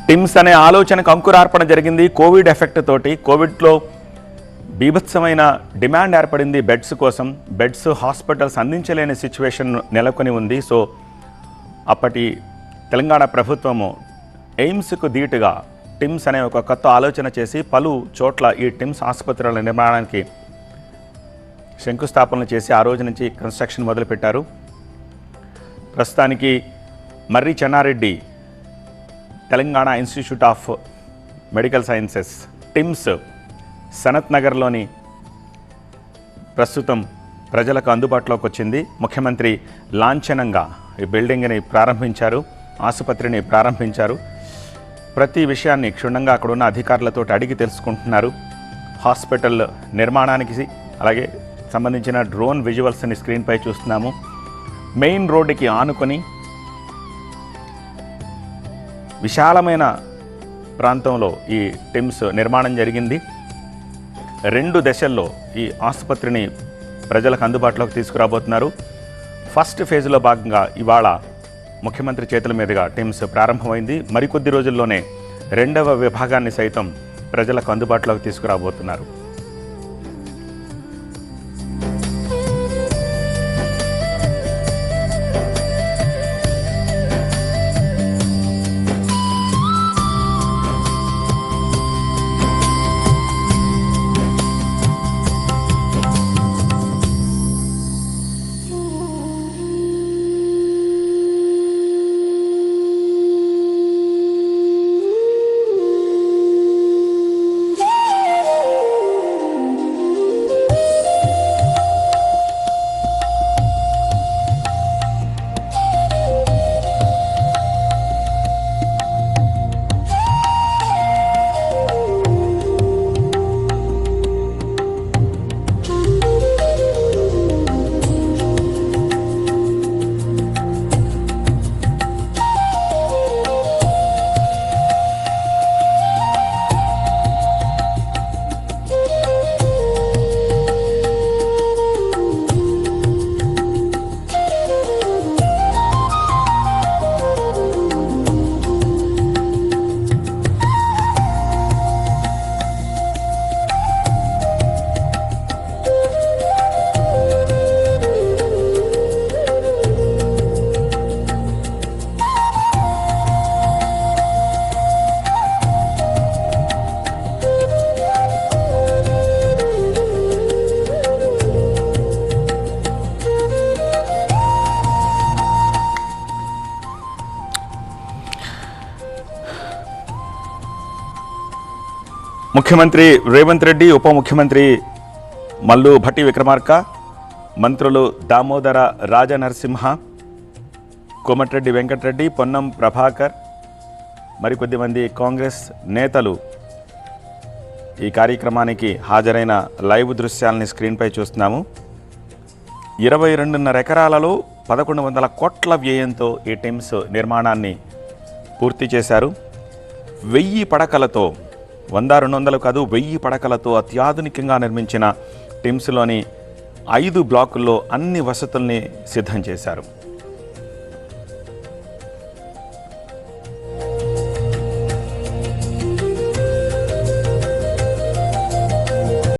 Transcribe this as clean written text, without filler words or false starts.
TIMS అనే ఆలోచనకు అంకురార్పణ జరిగింది కోవిడ్ ఎఫెక్ట్ తోటి. కోవిడ్లో బీభత్సమైన డిమాండ్ ఏర్పడింది బెడ్స్ కోసం. బెడ్స్ హాస్పిటల్స్ అందించలేని సిచ్యువేషన్ నెలకొని ఉంది. సో అప్పటి తెలంగాణ ప్రభుత్వము ఎయిమ్స్కు ధీటుగా టిమ్స్ అనే ఒక కొత్త ఆలోచన చేసి పలు చోట్ల ఈ టిమ్స్ ఆసుపత్రుల నిర్మాణానికి శంకుస్థాపనలు చేసి ఆ రోజు నుంచి కన్స్ట్రక్షన్ మొదలుపెట్టారు. ప్రస్తుతానికి Marri Chennareddy Telangana institute of medical sciences TIMS Sanath నగర్లోని ప్రస్తుతం ప్రజలకు అందుబాటులోకి వచ్చింది. ముఖ్యమంత్రి లాంఛనంగా ఈ బిల్డింగ్ని ప్రారంభించారు, ఆసుపత్రిని ప్రారంభించారు. ప్రతి విషయాన్ని క్షుణ్ణంగా అక్కడ ఉన్న అధికారులతో అడిగి తెలుసుకుంటున్నారు. హాస్పిటల్ నిర్మాణానికి అలాగే సంబంధించిన డ్రోన్ విజువల్స్ని స్క్రీన్పై చూస్తున్నాము. మెయిన్ రోడ్డుకి ఆనుకొని విశాలమైన ప్రాంతంలో ఈ టిమ్స్ నిర్మాణం జరిగింది. 2 దశల్లో ఈ ఆసుపత్రిని ప్రజలకు అందుబాటులోకి తీసుకురాబోతున్నారు. ఫస్ట్ ఫేజ్లో భాగంగా ఇవాళ ముఖ్యమంత్రి చేతుల మీదుగా టిమ్స్ ప్రారంభమైంది. మరికొద్ది రోజుల్లోనే 2వ విభాగాన్ని సైతం ప్రజలకు అందుబాటులోకి తీసుకురాబోతున్నారు. ముఖ్యమంత్రి రేవంత్ రెడ్డి, ఉప ముఖ్యమంత్రి మల్లు భట్టి విక్రమార్క, మంత్రులు దామోదర రాజనరసింహ, కోమటిరెడ్డి వెంకటరెడ్డి, పొన్నం ప్రభాకర్, మరికొద్ది మంది కాంగ్రెస్ నేతలు ఈ కార్యక్రమానికి హాజరైన లైవ్ దృశ్యాలని స్క్రీన్పై చూస్తున్నాము. 22.5 ఎకరాలలో 1100 కోట్ల వ్యయంతో ఈ టిమ్స్ నిర్మాణాన్ని పూర్తి చేశారు. 1000 పడకలతో 100-200 కాదు 1000 పడకలతో అత్యాధునికంగా నిర్మించిన టిమ్స్లోని 5 బ్లాకుల్లో అన్ని వసతుల్ని సిద్ధం చేశారు.